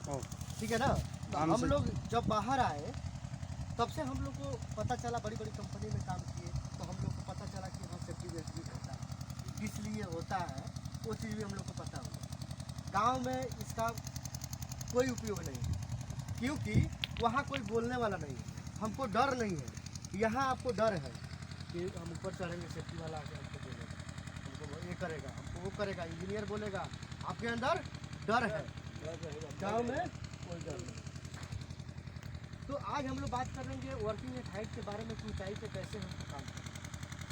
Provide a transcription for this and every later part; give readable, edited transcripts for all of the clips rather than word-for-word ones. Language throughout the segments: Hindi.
ठीक है ना। हम लोग जब बाहर आए तब से हम लोग को पता चला, बड़ी बड़ी कंपनी में काम किए तो हम लोग को पता चला कि हाँ सेफ्टी बेल्ट भी होता है, किस लिए होता है वो चीज़ भी हम लोग को पता हुआ। गांव में इसका कोई उपयोग नहीं है क्योंकि वहाँ कोई बोलने वाला नहीं है, हमको डर नहीं है। यहाँ आपको डर है कि हम ऊपर चढ़ेंगे, सेफ्टी वाला आके हमको बोलेगा, हमको ये करेगा, हमको वो करेगा, इंजीनियर बोलेगा, आपके अंदर डर है। गाँव में कोई डर नहीं। तो आज हम लोग बात करेंगे वर्किंग एट हाइट के बारे में कि ऊंचाई पे कैसे हम काम करें।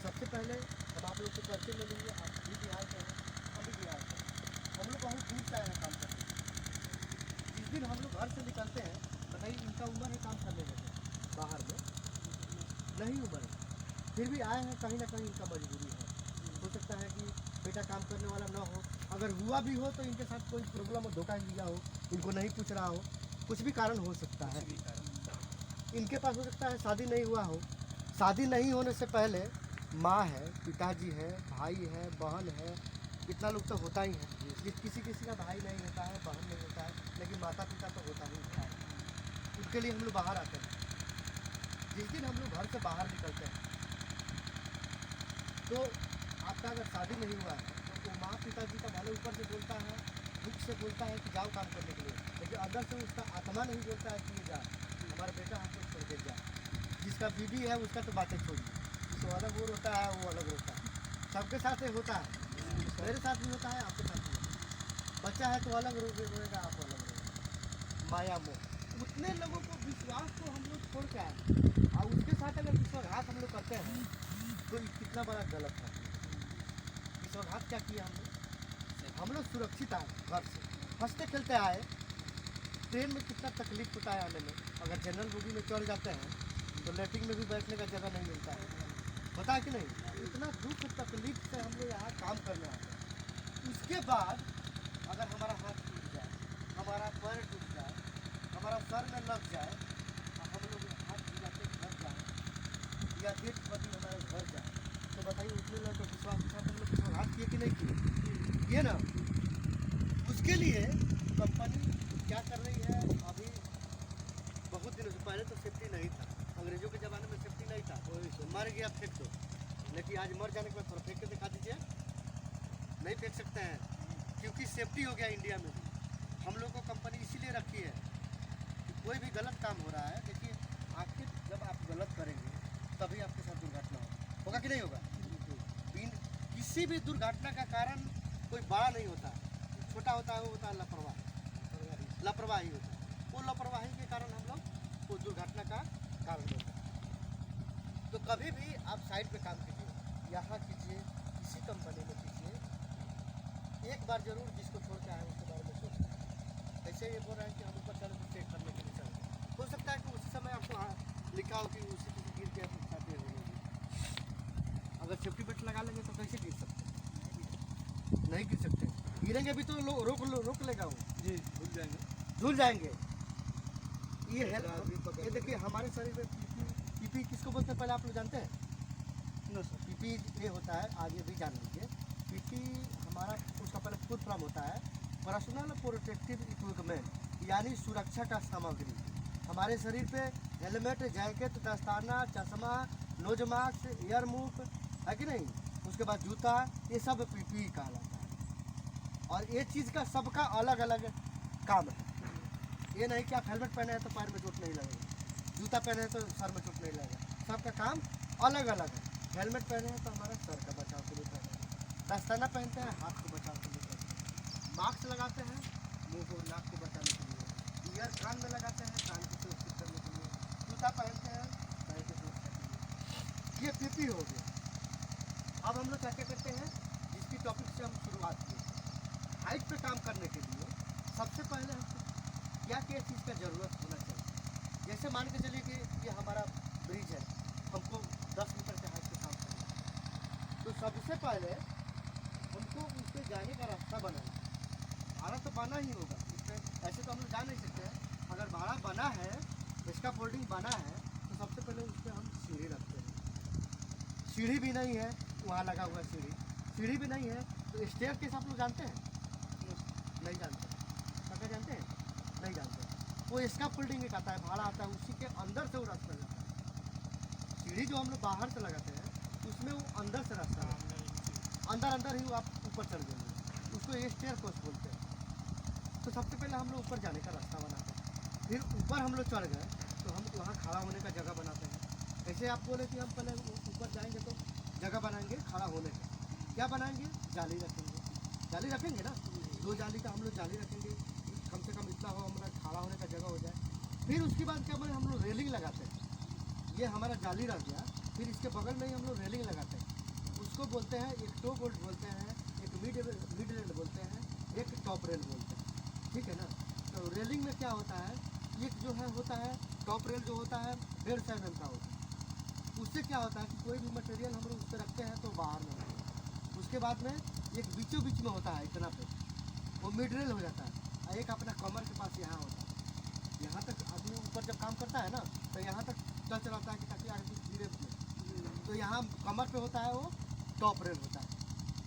सबसे पहले जब आप लोग को करते मिलेंगे, आप भी बिहार से हैं, हम भी बिहार से हैं, हम लोग बहुत दूर से आए हैं काम करने। जिस दिन हम लोग घर से निकलते हैं, बताइए इनका उम्र है काम करने लगे बाहर में, नहीं उम्र है, फिर भी आए हैं, कहीं ना कहीं इनका मजबूरी है। हो सकता है कि बेटा काम करने वाला ना हो, अगर हुआ भी हो तो इनके साथ कोई प्रॉब्लम हो, धोखा दिया हो, इनको नहीं पूछ रहा हो, कुछ भी कारण हो सकता है। इनके पास हो सकता है शादी नहीं हुआ हो, शादी नहीं होने से पहले माँ है, पिताजी है, भाई है, बहन है, इतना लोग तो होता ही है। किसी किसी का भाई नहीं होता है, बहन नहीं होता है, लेकिन माता पिता तो होता ही होता है। उनके लिए हम लोग बाहर आते हैं। जिस दिन हम लोग घर से बाहर निकलते हैं तो आपका अगर शादी नहीं हुआ है तो वो माँ पिताजी का भले ऊपर से बोलता है, दुख से बोलता है कि जाओ काम करने के लिए, लेकिन अंदर से उसका आत्मा नहीं बोलता है कि ये जा, हमारा बेटा हमको छोड़ के जाए। जिसका बीवी है उसका तो बातें छोड़िए, जिसको अलग वो रोता है वो अलग रोता है, सबके साथ ही होता है, मेरे साथ भी होता है, आपके साथ भी होता है। बच्चा है तो अलग रोएगा, आप अलग रोएगा, माया मोह। उतने लोगों को विश्वास को हम लोग छोड़ के आए और उसके साथ अगर विश्वासघात हम लोग करते हैं तो ये कितना बड़ा गलत है। विश्वासघात क्या किया हम लोग सुरक्षित आए, घर से हंसते खेलते आए। ट्रेन में कितना तकलीफ होता है आने में, अगर जनरल बोगी में चढ़ जाते हैं तो लेटिंग में भी बैठने का जगह नहीं मिलता है, पता है कि नहीं। इतना दुख तकलीफ से हम लोग यहाँ काम करने आते हैं। उसके बाद अगर हमारा हाथ टूट जाए, हमारा पैर टूट जाए, हमारा सर में लग जाए और हम लोग हाथ गिराते घर जाए या डेट पति हमारे घर जाए, तो बताइए उतने लोग तो विश्वास के साथ हम लोग विश्वासघात किए कि नहीं किए, ये ना। उसके लिए कंपनी क्या कर रही है, अभी बहुत दिनों से, पहले तो सेफ्टी नहीं था, अंग्रेजों के ज़माने में सेफ्टी नहीं था, मर गया फेंक दो, लेकिन आज मर जाने के बाद थोड़ा फेंक के दिखा दीजिए, नहीं फेंक सकते हैं क्योंकि सेफ्टी हो गया इंडिया में भी। हम लोग को कंपनी इसीलिए रखी है कि कोई भी गलत काम हो रहा है, देखिए आखिर जब आप गलत करेंगे तभी आपके साथ दुर्घटना होगा कि नहीं होगा। किसी भी दुर्घटना का कारण कोई बड़ा नहीं होता है, छोटा होता है, वो होता है लापरवाही होता है। वो लापरवाही के कारण हम लोग वो दुर्घटना का कारण होता है। तो कभी भी आप साइड पे काम कीजिए, यहाँ कीजिए, किसी कंपनी में कीजिए, एक बार जरूर जिसको छोड़ के आए उसके बारे में सोचें। ऐसे ये बोल रहे हैं कि हम ऊपर चढ़े चेक करने के लिए चल, हो सकता है कि उसी समय आपको लिखा हो कि उसी किसी गिर के साथ ये होगी। अगर सेफ्टी बेल्ट लगा लेंगे तो कैसे गिर सकते हैं, नहीं गिर सकते। गिरेंगे भी तो रोक लेगा वो जी, झूल जाएंगे। ये देखिए हमारे शरीर में पीपी किसको बोलते हैं, पहले आप लोग जानते हैं नो सर। पीपी ये होता है, आगे भी जान लीजिए। पीपी हमारा उसका पहले फुल फॉर्म होता है पर्सनल प्रोटेक्टिव इक्विपमेंट, यानी सुरक्षा का सामग्री। हमारे शरीर पे हेलमेट, जैकेट, दस्ताना, चश्मा, नोज मास्क, एयर मूव है कि नहीं, उसके बाद जूता, ये सब पीपी कहलाता है। और ये चीज़ का सबका अलग अलग काम है। ये नहीं कि आप हेलमेट पहने हैं तो पैर में चोट नहीं लगेगा, जूता पहने हैं तो सर में चोट नहीं लगेगा, सबका काम अलग अलग है। हेलमेट पहने हैं तो हमारा सर का बचाव के लिए पहने हैं, दस्ताना पहनते हैं हाथ को बचाव के लिए पहनते हैं, मास्क लगाते हैं मुँह और नाक को बचाने के लिए, ईयर कान में लगाते हैं कान को सुरक्षित करने के लिए, जूता पहनते हैं पैर की सुरक्षा के लिए। ये पीपी हो गया। अब हम लोग क्या क्या करते हैं, जिसकी टॉपिक से हम शुरुआत किए, हाइट पे काम करने के लिए सबसे पहले हमको क्या क्या चीज़ का ज़रूरत होना चाहिए। जैसे मान के चलिए कि ये हमारा ब्रिज है, हमको 10 मीटर के हाइट पे काम करना है, तो सबसे पहले हमको उस पर जाने का रास्ता बनाना है। भाड़ा तो बना ही होगा उस पर, ऐसे तो हम लोग जा नहीं सकते हैं। अगर भाड़ा बना है, इसका फोल्डिंग बना है, तो सबसे पहले उस पर हम सीढ़ी रखते हैं। सीढ़ी भी नहीं है, वहाँ लगा हुआ है सीढ़ी भी नहीं है, तो स्टेयरकेस आप लोग जानते हैं, नहीं जानते, क्या जानते हैं, नहीं जानते। वो इसका फोल्डिंग एक आता है, भाड़ा आता है, उसी के अंदर से वो रास्ता जाता है। सीढ़ी जो हम लोग बाहर से लगाते हैं उसमें वो अंदर से रास्ता है, अंदर ही वो आप ऊपर चढ़ जाएंगे, उसको ये स्टेयर कोर्स बोलते हैं। तो सबसे पहले हम लोग ऊपर जाने का रास्ता बनाते हैं, फिर ऊपर हम लोग चढ़ गए तो हम वहाँ खड़ा होने का जगह बनाते हैं। ऐसे आप बोले कि हम पहले ऊपर जाएंगे तो जगह बनाएंगे खड़ा होने का, क्या बनाएंगे, जाली रखेंगे, जाली रखेंगे ना, 2 जाली का हम लोग जाली रखेंगे, कम से कम इतना हो हमारा खड़ा होने का जगह हो जाए। फिर उसके बाद क्या बोले, हम लोग रेलिंग लगाते हैं, ये हमारा जाली रह गया, फिर इसके बगल में ही हम लोग रेलिंग लगाते हैं, उसको बोलते हैं एक टो बोल्ट बोलते हैं, एक मिड रेल बोलते हैं, एक टॉप रेल बोलते हैं, ठीक है ना। तो रेलिंग में क्या होता है, एक जो है होता है टॉप रेल जो होता है 1.5 mm का होता है, उससे क्या होता है कि कोई भी मटेरियल हम लोग उस पर रखते हैं तो बाहर नहीं होता। उसके बाद में एक बीचों बीच में होता है इतना पे, वो मिड रेल हो जाता है, और एक अपना कमर के पास यहाँ होता है, यहाँ तक आदमी ऊपर जब काम करता है ना तो यहाँ तक टच रहता है कि ताकि आगे धीरे धीरे, तो यहाँ कमर पे होता है वो टॉप रेल होता है।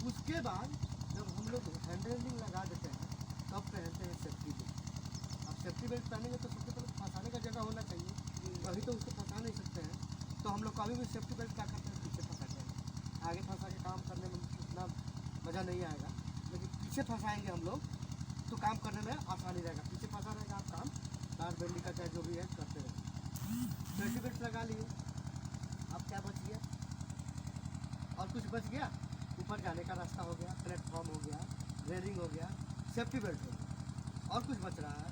उसके बाद जब हम लोग हैंड रेलिंग लगा देते हैं तब पहनते हैं सेफ्टी बेल्ट। अब सेफ्टी बेल्ट पहनेंगे तो सबसे पहले फंसाने का जगह होना चाहिए, कभी तो उसको फंसा नहीं सकते हैं, तो हम लोग कभी भी सेफ्टी बेल्ट क्या करते हैं, पीछे फंसाते हैं। आगे फंसा के काम करने में उतना मज़ा नहीं आएगा, लेकिन पीछे फंसाएंगे हम लोग तो काम करने में आसानी रहेगा, पीछे फंसा रहेगा आप काम तार बेल्डिंग का चाहे जो भी है करते रहेंगे। सेफ्टी बेल्ट लगा लिए, अब क्या बच गया, और कुछ बच गया, ऊपर जाने का रास्ता हो गया, प्लेटफॉर्म हो गया, रेलिंग हो गया, सेफ्टी बेल्ट हो गया, और कुछ बच रहा है,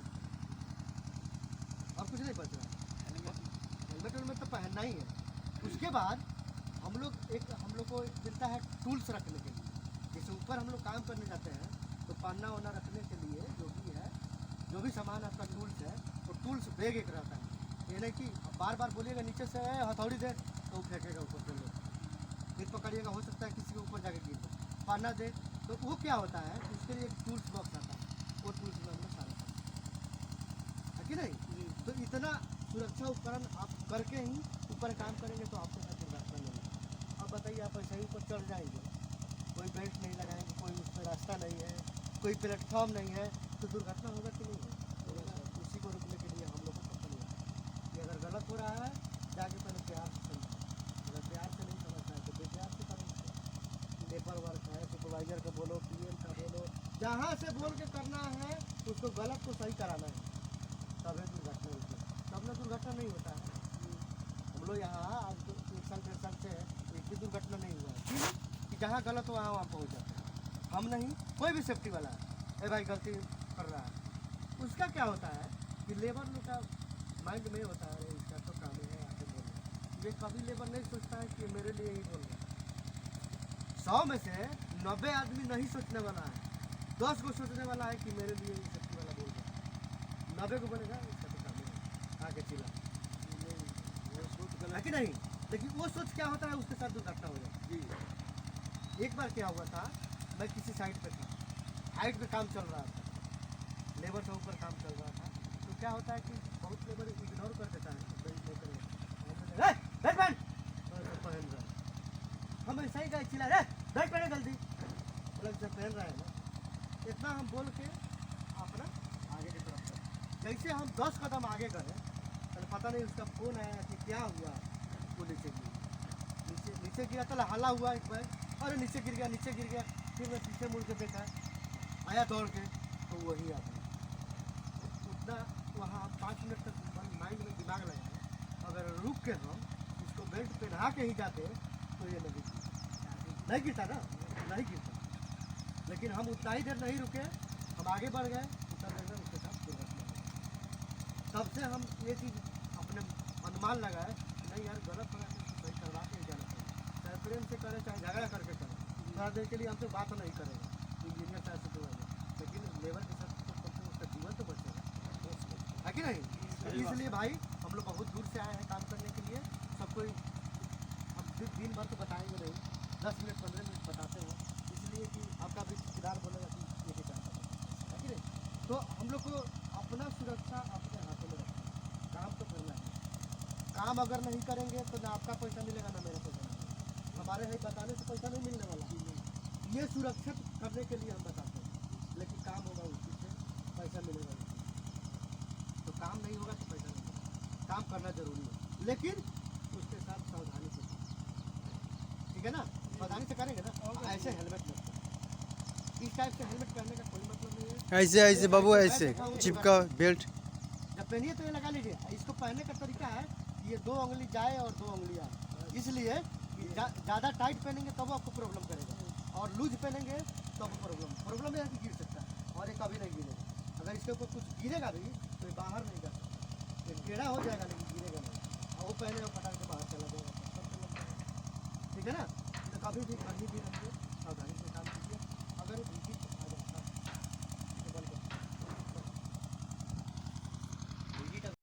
और कुछ नहीं बच रहा है। हेलमेट तो पहनना ही है। उसके बाद हम लोग को मिलता है टूल्स रखने के लिए, जैसे ऊपर हम लोग काम करने जाते हैं तो पन्ना वन्ना रखने के लिए जो भी सामान आपका टूल्स है वो टूल्स बैग एक रहता है, ये नहीं कि बार बार बोलिएगा नीचे से हथौड़ी दे तो वो फेंकेगा ऊपर से लोग, फिर पकड़िएगा हो सकता है किसी के ऊपर जाके गिर जाए, पन्ना दे तो वो क्या होता है, उसके लिए एक टूल्स बॉक्स आता है, वो टूल्स में हम लोग सारा काम है कि नहीं। तो इतना सुरक्षा उपकरण आप करके ही ऊपर काम करेंगे तो आपके साथ दुर्घटना नहीं है। अब बताइए आप ऐसे ही ऊपर चढ़ जाएंगे, कोई बेल्ट नहीं लगाएंगे, कोई उस पर रास्ता नहीं है, कोई प्लेटफॉर्म नहीं है, तो दुर्घटना होगा कि नहीं होगा। उसी को रुकने के लिए हम लोग को पता नहीं है कि अगर गलत हो रहा है जाके पहले प्यार से समझो, अगर प्यार से नहीं समझता है तो बेप्यार से करेंगे। लेबर वर्क है, सुपरवाइजर का बोलो, PM का बोलो, जहाँ से बोल के करना है उसको गलत को सही कराना है, तभी दुर्घटना होती है, तब ना दुर्घटना नहीं होता है। हम लोग यहाँ आज 1 साल 1.5 साल से एक भी दुर्घटना नहीं हुआ है, क्यों कि जहाँ गलत हो वहाँ पहुँच जाते हैं। हम नहीं, कोई भी सेफ्टी वाला है, ए भाई गलती कर रहा है, उसका क्या होता है कि लेबर लोग का माइंड में होता है इसका तो काम है आगे बोलना, ये कभी लेबर नहीं सोचता है कि मेरे लिए ही बोल रहा है। 100 में से 90 आदमी नहीं सोचने वाला है, 10 को सोचने वाला है कि मेरे लिए ही सेफ्टी वाला बोल रहा है, 90 को बोलेगा इसका तो काम है आगे चिल्ला, वो सोच गलत है कि नहीं। लेकिन वो सोच क्या होता है, उसके साथ दुर्घटना हो जाती है। एक बार क्या हुआ था, मैं किसी साइट पे था, हाइट पे काम चल रहा था, लेबर से ऊपर काम चल रहा था, तो क्या होता है कि बहुत लेबर इग्नोर कर देता है, बेल्ट नहीं करेगा, पहन रहा है, हम ऐसा ही गए चिल्ला रहे बेल्ट पहने जल्दी, मतलब जब पहन रहा है ना, इतना हम बोल के अपना आगे की तरफ जैसे हम 10 कदम आगे गए तो पता नहीं उसका फ़ोन आया कि क्या हुआ, वो नीचे गिरा, नीचे गिरा तो हल्ला हुआ एक बार, अरे नीचे गिर गया, फिर मैं पीछे मुड़ के देखा, आया दौड़ के तो वही आ गया। उतना वहाँ 5 मिनट तक माइंड में दिमाग लगाया, अगर रुक के हम उसको बेल्ट पहना के ही जाते तो ये नहीं गिरता ना, नहीं गिरता। लेकिन हम उतना ही देर नहीं रुके, हम आगे बढ़ गए, उतना देर में उसके साथ दुर्घटना हुई। तब से हम ये चीज़ अपने अनुमान लगाए नहीं यार गलत हो रहा है तो सही करवा के ही जाना चाहिए, चाहे प्रेम से करे चाहे झगड़ा करके करे, थोड़ा देर के लिए हमसे बात नहीं करेगा इंजीनियर चाहे सुपरवाइजर, लेकिन लेबर के साथ तो कम से कम उसका जीवन तो बचेगा, है कि नहीं। इसलिए भाई हम लोग बहुत दूर से आए हैं काम करने के लिए, सब कोई हम दिन भर तो बताएंगे नहीं, 10 मिनट 15 मिनट बताते हैं, इसलिए कि आपका भी ठेकेदार बोलेगा कि ये चाहता है कि नहीं। तो हम लोग को अपना सुरक्षा अपने हाथों में रखना है, काम तो करना है, काम अगर नहीं करेंगे तो ना आपका पैसा मिलेगा ना मेरा पैसा मिलेगा, हमारे यहाँ बताने से पैसा नहीं मिलने वाला, ये सुरक्षित करने के लिए हम बताते हैं, लेकिन काम होगा उसी से पैसा मिलेगा उसी से, तो काम काम करना जरूरी है, लेकिन उसके साथ सावधानी से, ठीक है ना, सावधानी से करेंगे ना। ऐसे हेलमेट मत पहनो। इस टाइप से हेलमेट पहनने का कोई मतलब नहीं है। ऐसे ऐसे बाबू ऐसे चिपका बेल्ट। जब पहनिए तो ये लगा लीजिए। इसको पहनने का तरीका है कि ये 2 उंगली जाए और 2 उंगली आए, इसलिए कि ज़्यादा टाइट पहनेंगे तब आपको प्रॉब्लम करेगा, और लूज पहनेंगे तब प्रॉब्लम यह है कि गिर सकता है, और ये कभी नहीं गिरेगा। अगर इसके ऊपर कुछ गिरेगा भी तो ये बाहर नहीं जा सकता, ये टेढ़ा हो जाएगा लेकिन गिरेगा नहीं, और वो पहले वो फटाक से बाहर चला जाएगा। ठीक है ना, तो कभी भी कहीं भी रखिए